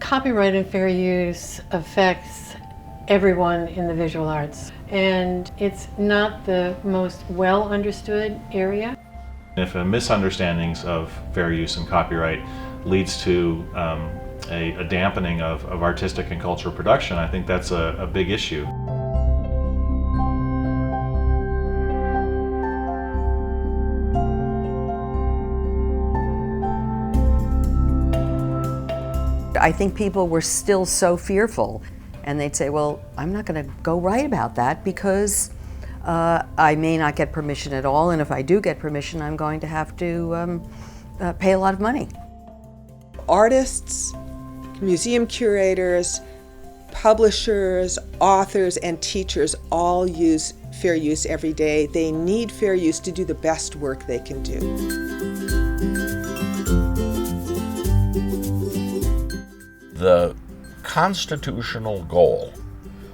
Copyright and fair use affects everyone in the visual arts, and it's not the most well understood area. If a misunderstandings of fair use and copyright leads to a dampening of artistic and cultural production, I think that's a big issue. I think people were still so fearful, and they'd say, well, I'm not going to go write about that because I may not get permission at all, and if I do get permission, I'm going to have to pay a lot of money. Artists, museum curators, publishers, authors, and teachers all use fair use every day. They need fair use to do the best work they can do. The constitutional goal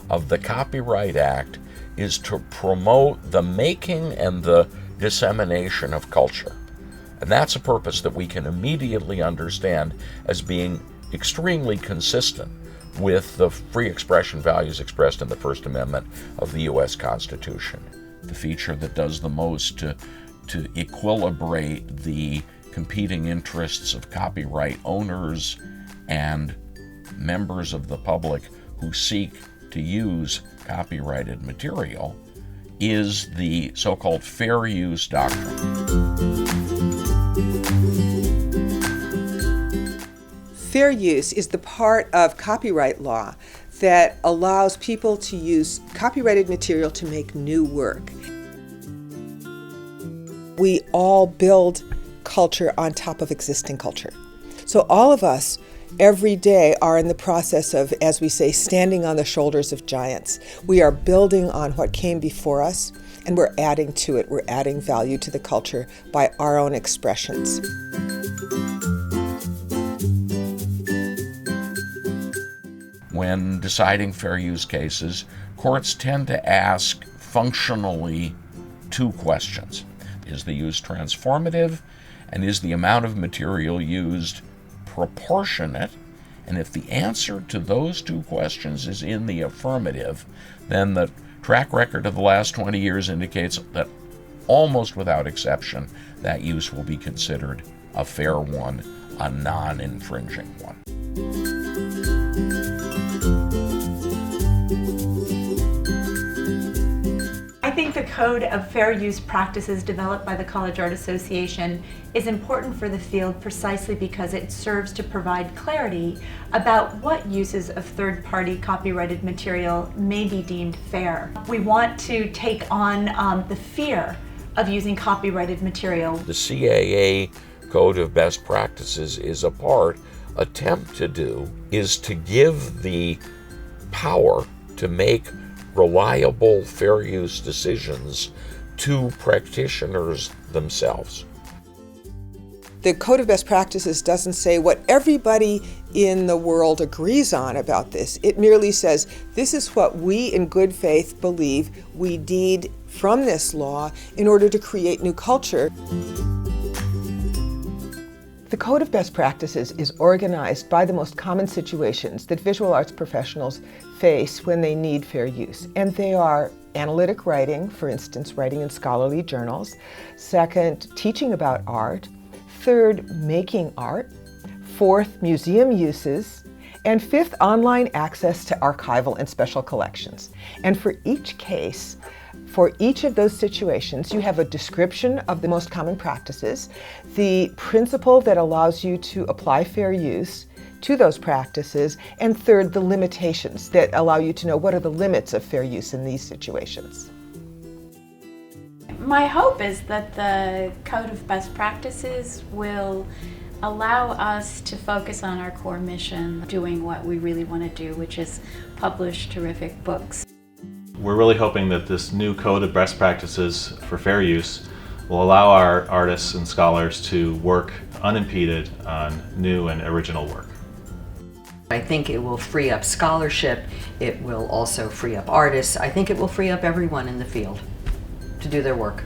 of the Copyright Act is to promote the making and the dissemination of culture. And that's a purpose that we can immediately understand as being extremely consistent with the free expression values expressed in the First Amendment of the U.S. Constitution. The feature that does the most to equilibrate the competing interests of copyright owners and members of the public who seek to use copyrighted material is the so-called fair use doctrine. Fair use is the part of copyright law that allows people to use copyrighted material to make new work. We all build culture on top of existing culture. So all of us every day are in the process of, as we say, standing on the shoulders of giants. We are building on what came before us, and we're adding to it. We're adding value to the culture by our own expressions. When deciding fair use cases, courts tend to ask functionally two questions. Is the use transformative, and is the amount of material used proportionate? And if the answer to those two questions is in the affirmative, then the track record of the last 20 years indicates that almost without exception, that use will be considered a fair one, a non-infringing one. I think the Code of Fair Use Practices developed by the College Art Association is important for the field precisely because it serves to provide clarity about what uses of third-party copyrighted material may be deemed fair. We want to take on the fear of using copyrighted material. The CAA Code of Best Practices is attempt to do is to give the power to make reliable fair use decisions to practitioners themselves. The Code of Best Practices doesn't say what everybody in the world agrees on about this. It merely says, this is what we in good faith believe we need from this law in order to create new culture. The Code of Best Practices is organized by the most common situations that visual arts professionals face when they need fair use. And they are analytic writing, for instance, writing in scholarly journals. Second, teaching about art. Third, making art. Fourth, museum uses. And fifth, online access to archival and special collections. And for each case, for each of those situations, you have a description of the most common practices, the principle that allows you to apply fair use to those practices, and third, the limitations that allow you to know what are the limits of fair use in these situations. My hope is that the Code of Best Practices will allow us to focus on our core mission, doing what we really want to do, which is publish terrific books. We're really hoping that this new Code of Best Practices for fair use will allow our artists and scholars to work unimpeded on new and original work. I think it will free up scholarship. It will also free up artists. I think it will free up everyone in the field to do their work.